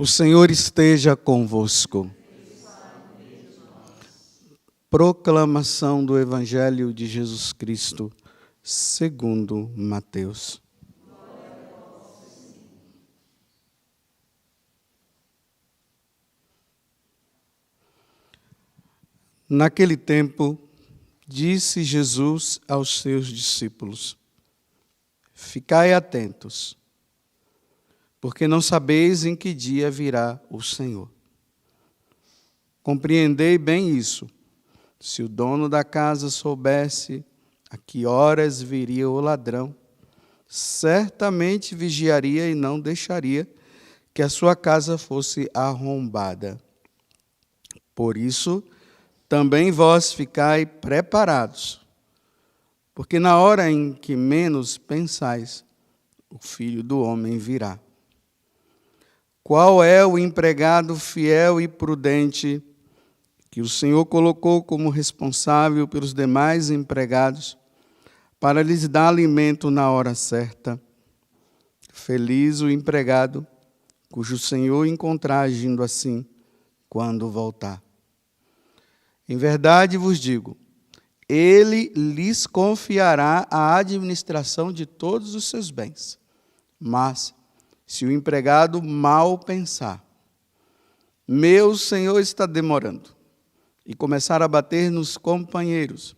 O Senhor esteja convosco. Proclamação do Evangelho de Jesus Cristo, segundo Mateus. Naquele tempo, disse Jesus aos seus discípulos: Ficai atentos, porque não sabeis em que dia virá o Senhor. Compreendei bem isso. Se o dono da casa soubesse a que horas viria o ladrão, certamente vigiaria e não deixaria que a sua casa fosse arrombada. Por isso, também vós ficai preparados, porque na hora em que menos pensais, o Filho do Homem virá. Qual é o empregado fiel e prudente que o Senhor colocou como responsável pelos demais empregados para lhes dar alimento na hora certa? Feliz o empregado cujo Senhor encontrar agindo assim quando voltar. Em verdade vos digo, ele lhes confiará a administração de todos os seus bens. Mas, se o empregado mal pensar, meu senhor está demorando, e começar a bater nos companheiros,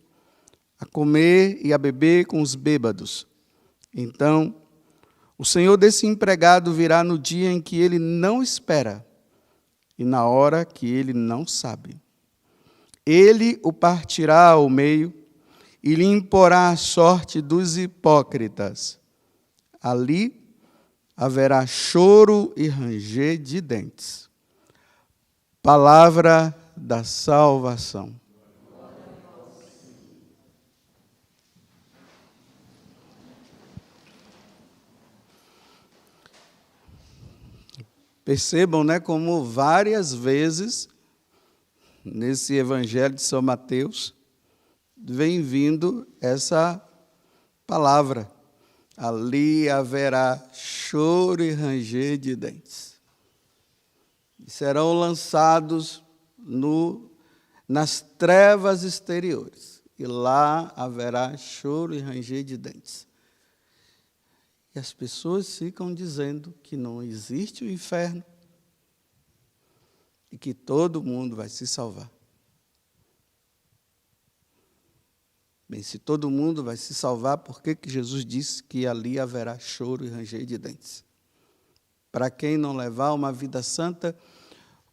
a comer e a beber com os bêbados, então o senhor desse empregado virá no dia em que ele não espera e na hora que ele não sabe. Ele o partirá ao meio e lhe imporá a sorte dos hipócritas. Ali haverá choro e ranger de dentes. Palavra da salvação. Percebam, como várias vezes nesse Evangelho de São Mateus vem vindo essa palavra. Ali haverá choro e ranger de dentes. E serão lançados nas trevas exteriores. E lá haverá choro e ranger de dentes. E as pessoas ficam dizendo que não existe o inferno e que todo mundo vai se salvar. Bem, se todo mundo vai se salvar, por que Jesus disse que ali haverá choro e ranger de dentes? Para quem não levar uma vida santa,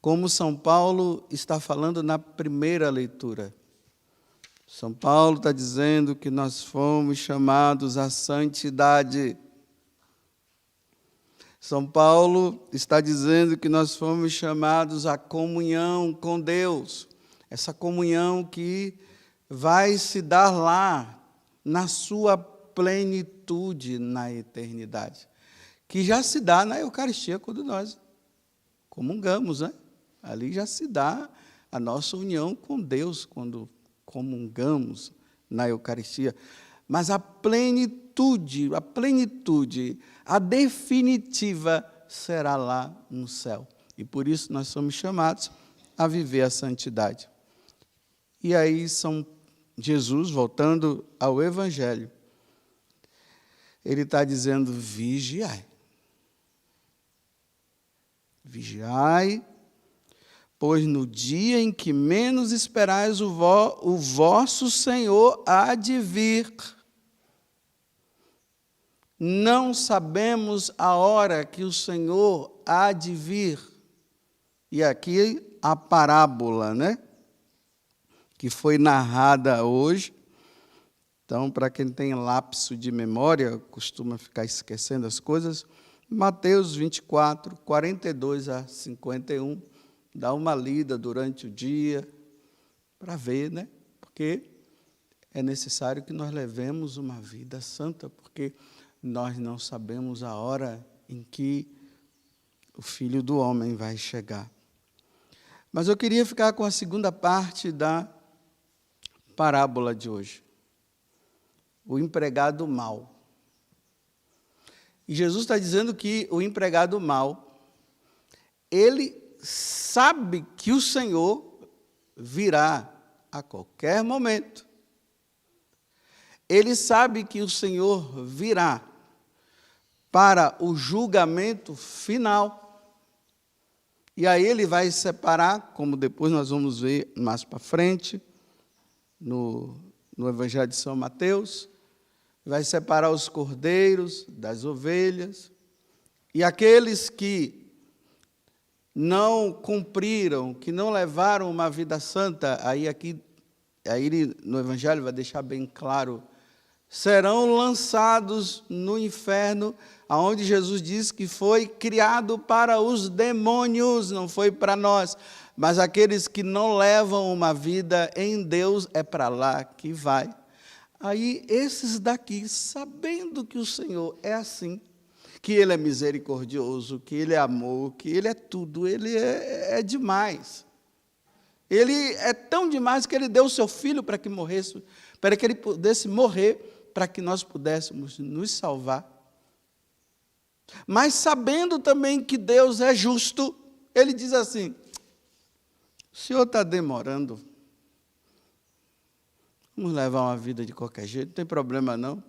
como São Paulo está falando na primeira leitura. São Paulo está dizendo que nós fomos chamados à santidade. São Paulo está dizendo que nós fomos chamados à comunhão com Deus. Essa comunhão que vai se dar lá, na sua plenitude na eternidade. Que já se dá na Eucaristia quando nós comungamos, Ali já se dá a nossa união com Deus quando comungamos na Eucaristia. Mas a plenitude, a definitiva será lá no céu. E por isso nós somos chamados a viver a santidade. E aí Jesus, voltando ao Evangelho, ele está dizendo: vigiai. Vigiai, pois no dia em que menos esperais o vosso Senhor há de vir. Não sabemos a hora que o Senhor há de vir. E aqui a parábola, que foi narrada hoje. Então, para quem tem lapso de memória, costuma ficar esquecendo as coisas, Mateus 24, 42 a 51, dá uma lida durante o dia, para ver, Porque é necessário que nós levemos uma vida santa, porque nós não sabemos a hora em que o Filho do Homem vai chegar. Mas eu queria ficar com a segunda parte da parábola de hoje. O empregado mau. E Jesus está dizendo que o empregado mau ele sabe que o Senhor virá a qualquer momento. Ele sabe que o Senhor virá para o julgamento final. E aí ele vai separar, como depois nós vamos ver mais para frente, no Evangelho de São Mateus, vai separar os cordeiros das ovelhas, e aqueles que não cumpriram, que não levaram uma vida santa, aí ele, no Evangelho vai deixar bem claro, serão lançados no inferno, aonde Jesus diz que foi criado para os demônios, não foi para nós. Mas aqueles que não levam uma vida em Deus, é para lá que vai. Aí, esses daqui, sabendo que o Senhor é assim, que Ele é misericordioso, que Ele é amor, que Ele é tudo, Ele é demais. Ele é tão demais que Ele deu o seu Filho para que morresse, para que Ele pudesse morrer, para que nós pudéssemos nos salvar. Mas sabendo também que Deus é justo, Ele diz assim, o Senhor está demorando, vamos levar uma vida de qualquer jeito, não tem problema não.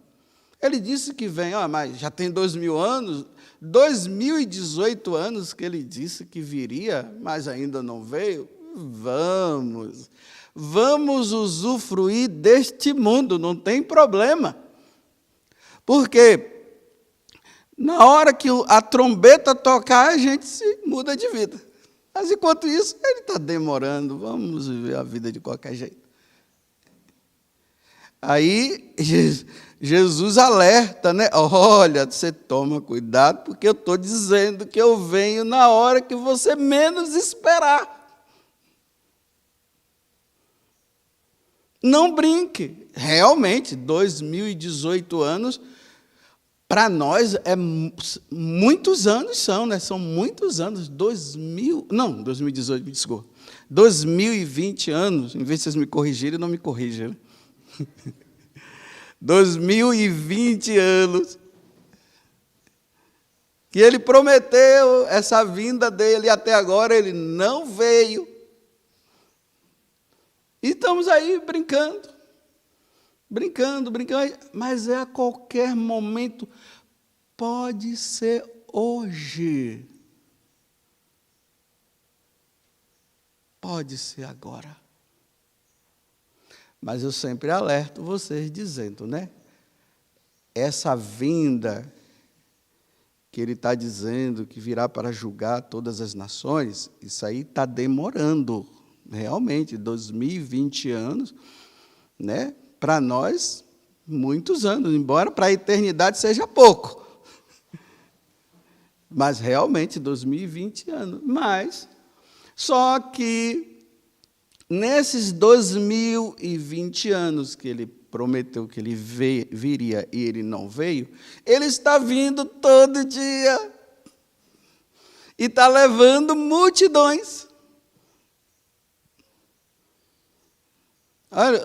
Ele disse que vem, mas já tem 2000 anos, 2018 anos que Ele disse que viria, mas ainda não veio. Vamos usufruir deste mundo, não tem problema. Porque na hora que a trombeta tocar, a gente se muda de vida. Mas enquanto isso, ele está demorando, vamos viver a vida de qualquer jeito. Aí Jesus alerta, né? Olha, você toma cuidado, porque eu estou dizendo que eu venho na hora que você menos esperar. Não brinque. Realmente, 2018 anos, para nós, muitos anos são, né? São muitos anos. 2018, me desculpa. 2020 anos, em vez de vocês me corrigirem, não me corrijam. Né? 2020 anos. Que Ele prometeu essa vinda dEle, e até agora Ele não veio. E estamos aí brincando, mas a qualquer momento, pode ser hoje, pode ser agora. Mas eu sempre alerto vocês dizendo, né? Essa vinda que Ele está dizendo que virá para julgar todas as nações, isso aí está demorando. Realmente, 2020 anos, né? Para nós, muitos anos, embora para a eternidade seja pouco. Mas realmente, 2020 anos. Mas, só que, nesses 2020 anos que Ele prometeu que Ele viria e Ele não veio, Ele está vindo todo dia. E está levando multidões. Olha,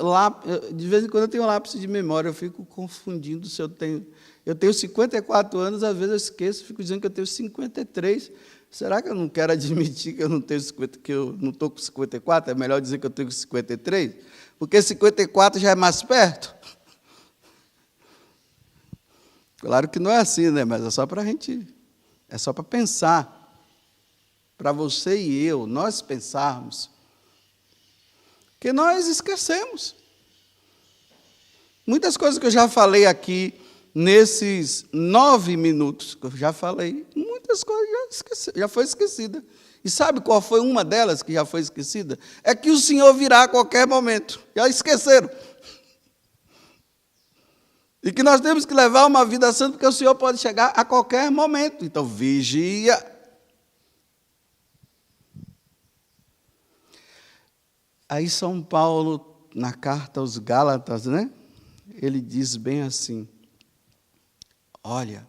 de vez em quando eu tenho um lápis de memória, eu fico confundindo se eu tenho... Eu tenho 54 anos, às vezes eu esqueço, fico dizendo que eu tenho 53. Será que eu não quero admitir que eu não tenho 50, que eu não estou com 54? É melhor dizer que eu tenho 53? Porque 54 já é mais perto. Claro que não é assim, né? Mas é só para a gente... É só para pensar. Para você e eu, nós pensarmos... que nós esquecemos. Muitas coisas que eu já falei aqui, nesses 9 minutos que eu já falei, muitas coisas já foi esquecida. E sabe qual foi uma delas que já foi esquecida? É que o Senhor virá a qualquer momento. Já esqueceram. E que nós temos que levar uma vida santa, porque o Senhor pode chegar a qualquer momento. Então, vigia. Aí São Paulo, na carta aos Gálatas, né? Ele diz bem assim, olha,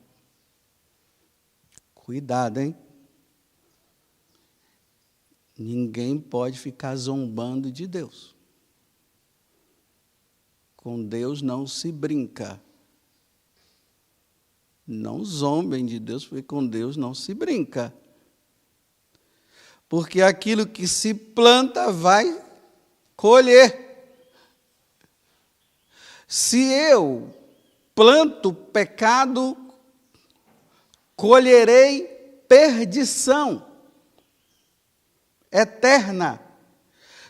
cuidado, hein? Ninguém pode ficar zombando de Deus. Com Deus não se brinca. Não zombem de Deus, porque com Deus não se brinca. Porque aquilo que se planta vai colher. Se eu planto pecado, colherei perdição eterna.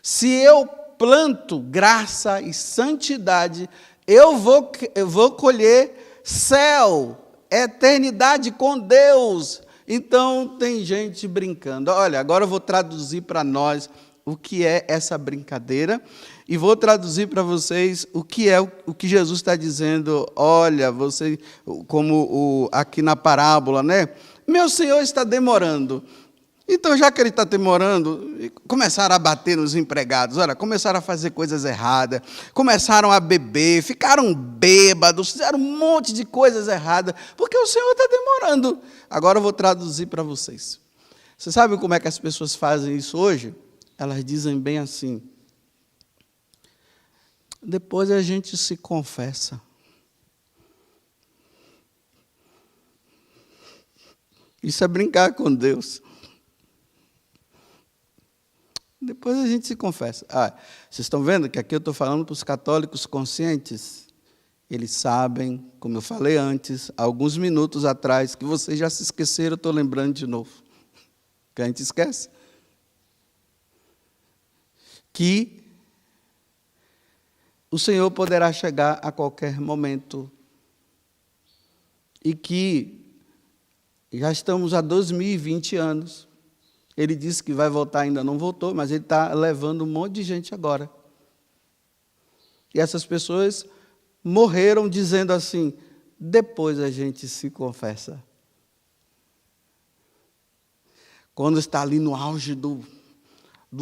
Se eu planto graça e santidade, eu vou colher céu, eternidade com Deus. Então, tem gente brincando. Olha, agora eu vou traduzir para nós o que é essa brincadeira e vou traduzir para vocês o que é o que Jesus está dizendo. Olha, você, como aqui na parábola, né? Meu Senhor está demorando. Então, já que ele está demorando, começaram a bater nos empregados, olha, começaram a fazer coisas erradas, começaram a beber, ficaram bêbados, fizeram um monte de coisas erradas, porque o Senhor está demorando. Agora eu vou traduzir para vocês. Você sabe como é que as pessoas fazem isso hoje? Elas dizem bem assim: depois a gente se confessa. Isso é brincar com Deus. Depois a gente se confessa. Vocês estão vendo que aqui eu estou falando para os católicos conscientes? Eles sabem, como eu falei antes, alguns minutos atrás, que vocês já se esqueceram, eu estou lembrando de novo. Que a gente esquece. Que o Senhor poderá chegar a qualquer momento. E que já estamos há 2020 anos. Ele disse que vai voltar, ainda não voltou, mas ele está levando um monte de gente agora. E essas pessoas morreram dizendo assim: depois a gente se confessa. Quando está ali no auge do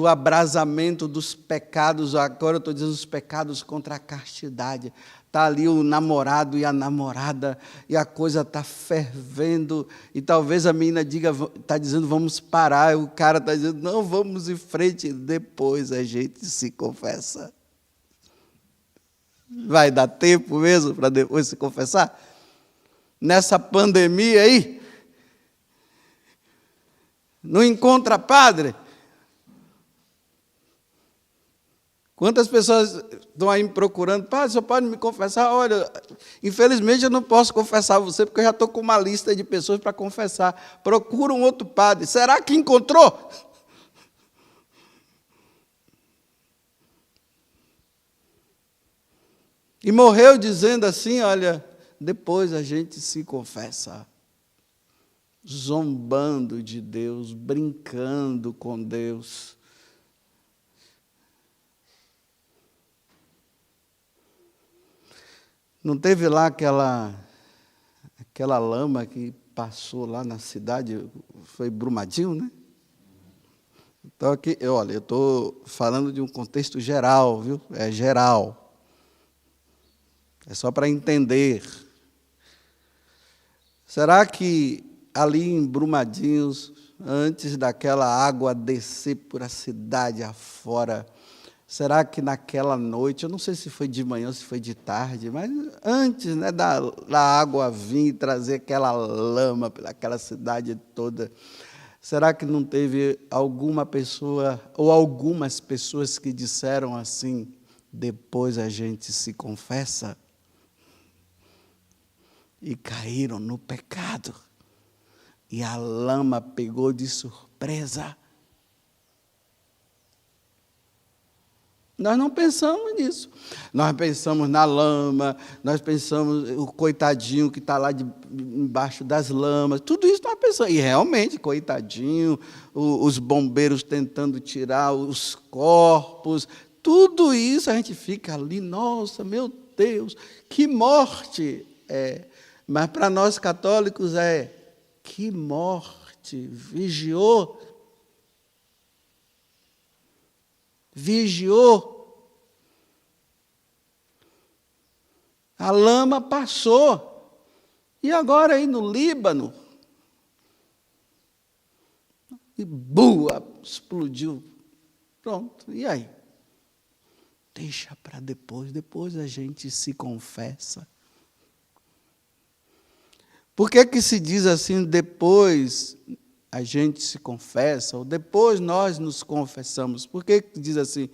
abrasamento dos pecados, agora eu estou dizendo os pecados contra a castidade. Está ali o namorado e a namorada, e a coisa está fervendo, e talvez a menina está dizendo, vamos parar, e o cara está dizendo, não, vamos em frente, depois a gente se confessa. Vai dar tempo mesmo para depois se confessar? Nessa pandemia aí, não encontra padre? Quantas pessoas estão aí me procurando, padre, você pode me confessar? Olha, infelizmente eu não posso confessar você, porque eu já estou com uma lista de pessoas para confessar. Procura um outro padre. Será que encontrou? E morreu dizendo assim, olha, depois a gente se confessa. Zombando de Deus, brincando com Deus. Não teve lá aquela lama que passou lá na cidade, foi Brumadinho, né? Então, aqui, olha, eu estou falando de um contexto geral, viu? É geral. É só para entender. Será que ali em Brumadinhos, antes daquela água descer por a cidade afora, será que naquela noite, eu não sei se foi de manhã ou se foi de tarde, mas antes, né, da água vir e trazer aquela lama pelaquela cidade toda, será que não teve alguma pessoa ou algumas pessoas que disseram assim, depois a gente se confessa? E caíram no pecado. E a lama pegou de surpresa. Nós não pensamos nisso. Nós pensamos na lama, nós pensamos o coitadinho que está lá embaixo das lamas, tudo isso nós pensamos. E realmente, coitadinho, os bombeiros tentando tirar os corpos, tudo isso a gente fica ali, nossa, meu Deus, que morte! Mas para nós católicos que morte, vigiou. A lama passou. E agora aí no Líbano, e bua, explodiu. Pronto, e aí? Deixa para depois a gente se confessa. Por que se diz assim, depois a gente se confessa, ou depois nós nos confessamos. Por que diz assim?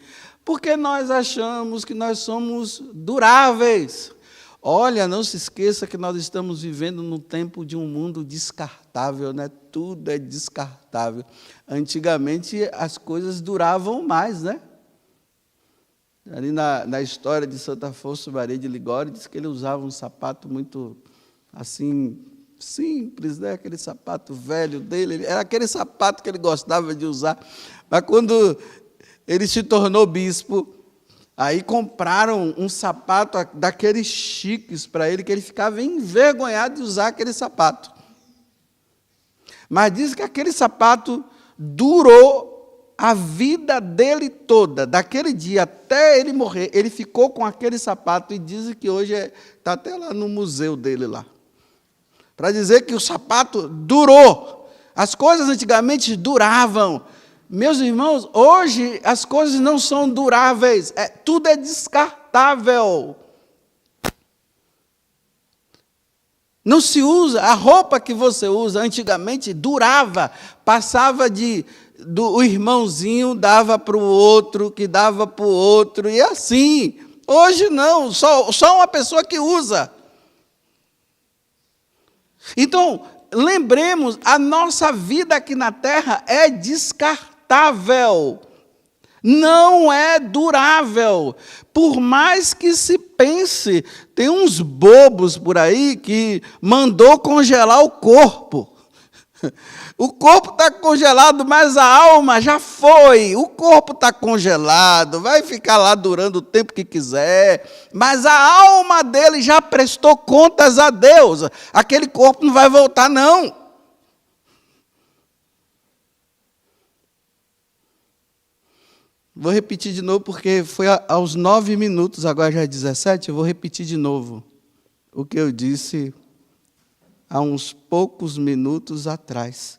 Porque nós achamos que nós somos duráveis. Olha, não se esqueça que nós estamos vivendo no tempo de um mundo descartável, né? Tudo é descartável. Antigamente as coisas duravam mais, né? Ali na história de Santo Afonso Maria de Ligório, diz que ele usava um sapato muito, assim, simples, né? Aquele sapato velho dele, era aquele sapato que ele gostava de usar. Mas quando ele se tornou bispo, aí compraram um sapato daqueles chiques para ele, que ele ficava envergonhado de usar aquele sapato. Mas diz que aquele sapato durou a vida dele toda, daquele dia até ele morrer, ele ficou com aquele sapato, e dizem que hoje está até lá no museu dele lá. Para dizer que o sapato durou. As coisas antigamente duravam. Meus irmãos, hoje as coisas não são duráveis, tudo é descartável. Não se usa, a roupa que você usa antigamente durava, passava o irmãozinho dava para o outro, que dava para o outro, e assim. Hoje não, só uma pessoa que usa. Então, lembremos, a nossa vida aqui na terra é descartável, não é durável. Por mais que se pense, tem uns bobos por aí que mandou congelar o corpo. O corpo está congelado, mas a alma já foi. O corpo está congelado, vai ficar lá durando o tempo que quiser, mas a alma dele já prestou contas a Deus. Aquele corpo não vai voltar, não. Vou repetir de novo, porque foi aos 9 minutos, agora já é 17, eu vou repetir de novo o que eu disse há uns poucos minutos atrás.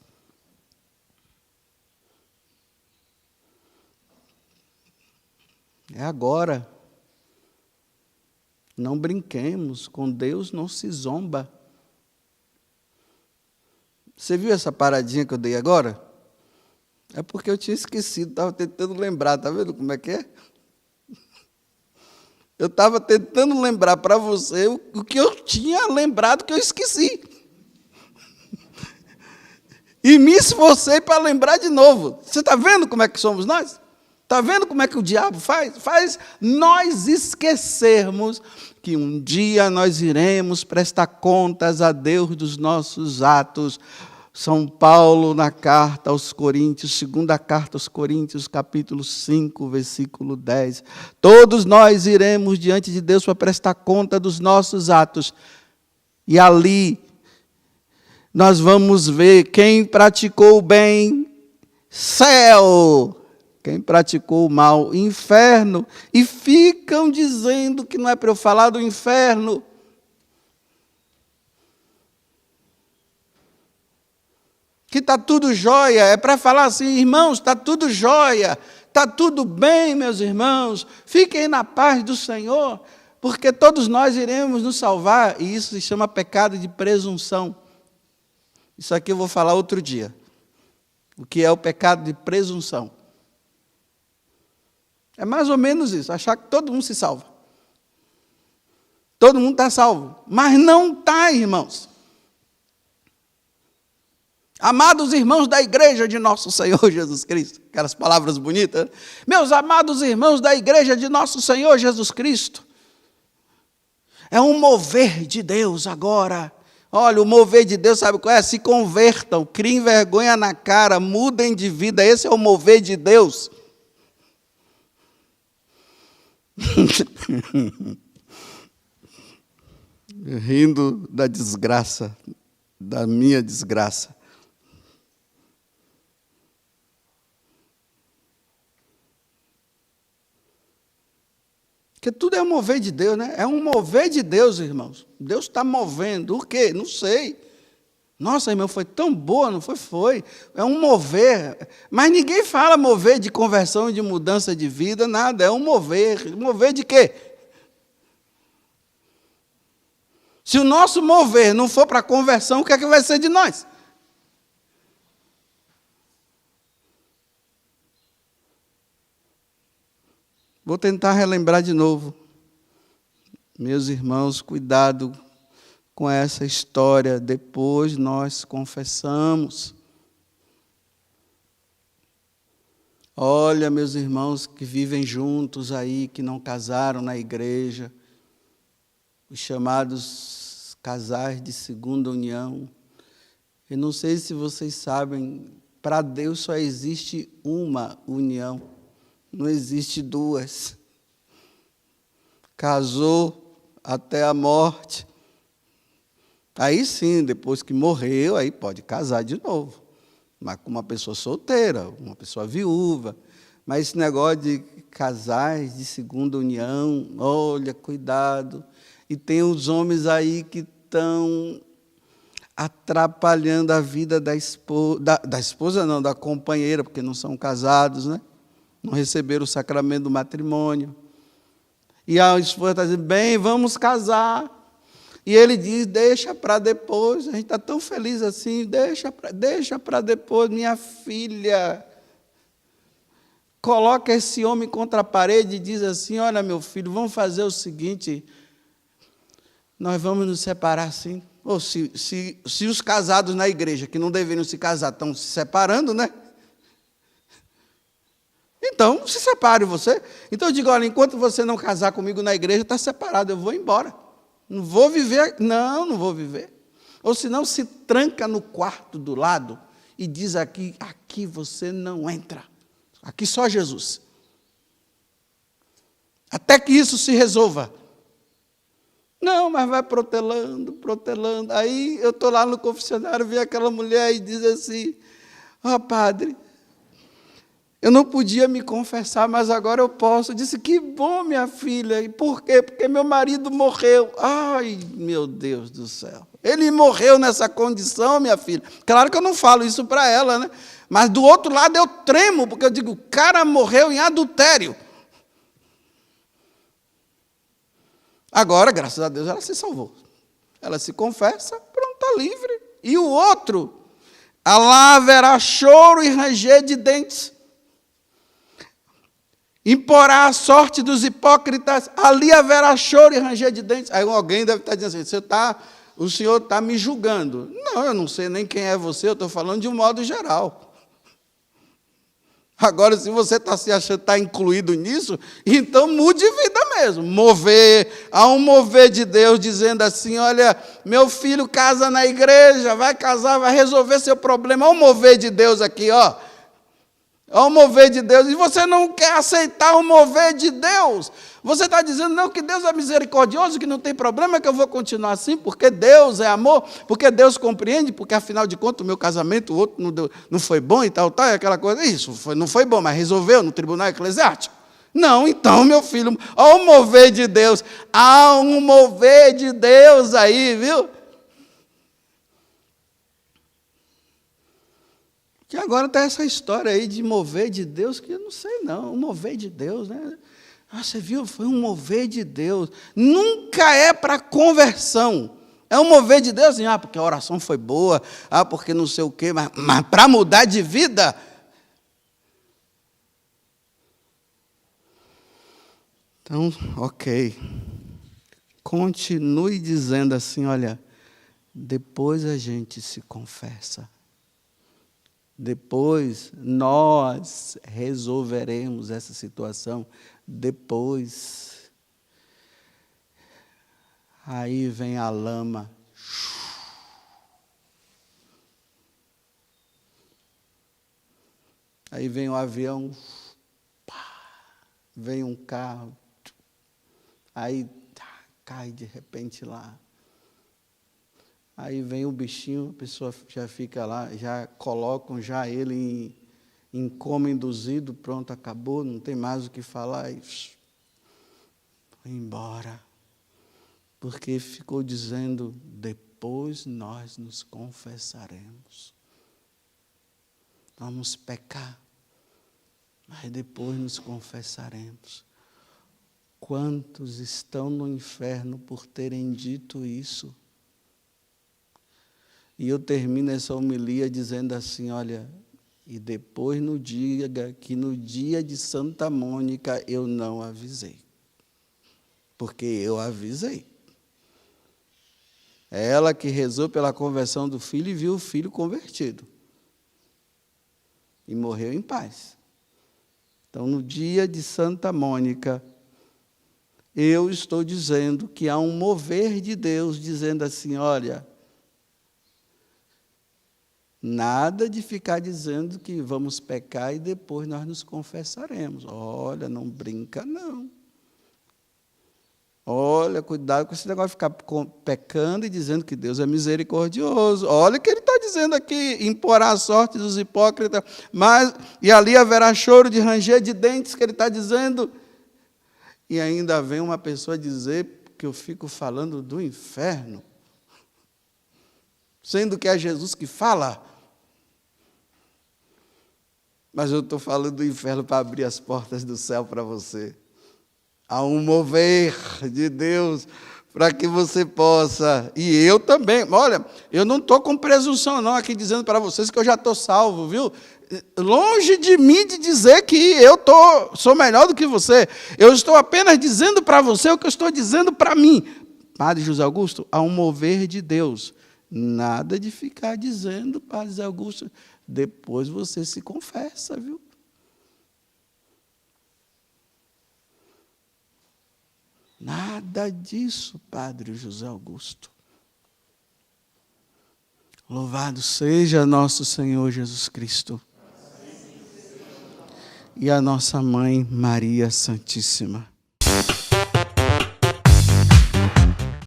É agora. Não brinquemos, com Deus não se zomba. Você viu essa paradinha que eu dei agora? É porque eu tinha esquecido, estava tentando lembrar, está vendo como é que é? Eu estava tentando lembrar para você o que eu tinha lembrado que eu esqueci. E me esforcei para lembrar de novo. Você está vendo como é que somos nós? Está vendo como é que o diabo faz? Faz nós esquecermos que um dia nós iremos prestar contas a Deus dos nossos atos. São Paulo, na carta aos Coríntios, segunda carta aos Coríntios, capítulo 5, versículo 10. Todos nós iremos diante de Deus para prestar conta dos nossos atos. E ali nós vamos ver quem praticou o bem, céu. Quem praticou o mal, inferno. E ficam dizendo que não é para eu falar do inferno. Que está tudo jóia. É para falar assim, irmãos, está tudo jóia. Está tudo bem, meus irmãos. Fiquem na paz do Senhor. Porque todos nós iremos nos salvar. E isso se chama pecado de presunção. Isso aqui eu vou falar outro dia. O que é o pecado de presunção? É mais ou menos isso, achar que todo mundo se salva. Todo mundo está salvo. Mas não está, irmãos. Amados irmãos da igreja de nosso Senhor Jesus Cristo. Aquelas palavras bonitas. Meus amados irmãos da igreja de nosso Senhor Jesus Cristo. É um mover de Deus agora. Olha, o mover de Deus, sabe qual é? Se convertam, criem vergonha na cara, mudem de vida. Esse é o mover de Deus. Rindo da desgraça, da minha desgraça. Porque tudo é um mover de Deus, né? É um mover de Deus, irmãos. Deus está movendo. O quê? Não sei. Nossa, irmão, foi tão boa, não foi? Foi. É um mover. Mas ninguém fala mover de conversão e de mudança de vida, nada. É um mover. Mover de quê? Se o nosso mover não for para conversão, o que é que vai ser de nós? Vou tentar relembrar de novo. Meus irmãos, cuidado com essa história. Depois nós confessamos. Olha, meus irmãos que vivem juntos aí, que não casaram na igreja, os chamados casais de segunda união. Eu não sei se vocês sabem, para Deus só existe uma união, não existe duas. Casou até a morte. Aí sim, depois que morreu, aí pode casar de novo. Mas com uma pessoa solteira, uma pessoa viúva. Mas esse negócio de casais de segunda união, olha, cuidado. E tem os homens aí que estão atrapalhando a vida da esposa não, da companheira, porque não são casados, né? Não receberam o sacramento do matrimônio. E a esposa está dizendo, bem, vamos casar. E ele diz, deixa para depois, a gente está tão feliz assim, deixa para depois, minha filha. Coloca esse homem contra a parede e diz assim, olha, meu filho, vamos fazer o seguinte, nós vamos nos separar assim. Ou se os casados na igreja, que não deveriam se casar, estão se separando, né? Então, se separe você. Então eu digo, olha, enquanto você não casar comigo na igreja, está separado, eu vou embora. Não vou viver, não vou viver. Ou senão se tranca no quarto do lado e diz aqui você não entra. Aqui só Jesus. Até que isso se resolva. Não, mas vai protelando. Aí eu estou lá no confessionário, vi aquela mulher e diz assim, padre, eu não podia me confessar, mas agora eu posso. Eu disse, que bom, minha filha. E por quê? Porque meu marido morreu. Ai, meu Deus do céu. Ele morreu nessa condição, minha filha. Claro que eu não falo isso para ela, né? Mas do outro lado eu tremo, porque eu digo, o cara morreu em adultério. Agora, graças a Deus, ela se salvou. Ela se confessa, pronto, está livre. E o outro, lá haverá choro e ranger de dentes. Imporá a sorte dos hipócritas, ali haverá choro e ranger de dentes. Aí alguém deve estar dizendo assim, o senhor está me julgando. Não, eu não sei nem quem é você, eu estou falando de um modo geral. Agora, se você está se achando que está incluído nisso, então mude de vida mesmo. Há um mover de Deus dizendo assim, olha, meu filho casa na igreja, vai casar, vai resolver seu problema. Há um mover de Deus aqui, ó. Há um mover de Deus. E você não quer aceitar o mover de Deus. Você está dizendo, não, que Deus é misericordioso, que não tem problema, que eu vou continuar assim, porque Deus é amor, porque Deus compreende, porque afinal de contas o meu casamento, o outro não foi bom e tal, e aquela coisa. Isso, não foi bom, mas resolveu no tribunal eclesiástico. Não, então, meu filho, há um mover de Deus. Há um mover de Deus aí, viu? Que agora está essa história aí de mover de Deus, que eu não sei não, um mover de Deus, né? Você viu, foi um mover de Deus. Nunca é para conversão. É um mover de Deus, assim, porque a oração foi boa, porque não sei o quê, mas para mudar de vida. Então, ok. Continue dizendo assim, olha, depois a gente se confessa. Depois nós resolveremos essa situação. Depois. Aí vem a lama. Aí vem o avião. Vem um carro. Aí cai de repente lá. Aí vem o bichinho, a pessoa já fica lá, já colocam já ele em coma induzido, pronto, acabou, não tem mais o que falar, e foi embora. Porque ficou dizendo, depois nós nos confessaremos. Vamos pecar, mas depois nos confessaremos. Quantos estão no inferno por terem dito isso? E eu termino essa homilia dizendo assim, olha, E depois não diga que no dia de Santa Mônica eu não avisei. Porque eu avisei. É ela que rezou pela conversão do filho e viu o filho convertido. E morreu em paz. Então, no dia de Santa Mônica, eu estou dizendo que há um mover de Deus, dizendo assim, olha, nada de ficar dizendo que vamos pecar e depois nós nos confessaremos. Olha, não brinca, não. Olha, cuidado com esse negócio de ficar pecando e dizendo que Deus é misericordioso. Olha o que ele está dizendo aqui, imporá a sorte dos hipócritas, e ali haverá choro de ranger de dentes, que ele está dizendo. E ainda vem uma pessoa dizer que eu fico falando do inferno, sendo que é Jesus que fala. Mas eu estou falando do inferno para abrir as portas do céu para você. Há um mover de Deus para que você possa, e eu também, olha, eu não estou com presunção não aqui dizendo para vocês que eu já estou salvo, viu? Longe de mim de dizer que eu sou melhor do que você, eu estou apenas dizendo para você o que eu estou dizendo para mim. Padre José Augusto, há um mover de Deus, nada de ficar dizendo, Padre José Augusto, depois você se confessa, viu? Nada disso, Padre José Augusto. Louvado seja nosso Senhor Jesus Cristo. E a nossa Mãe Maria Santíssima.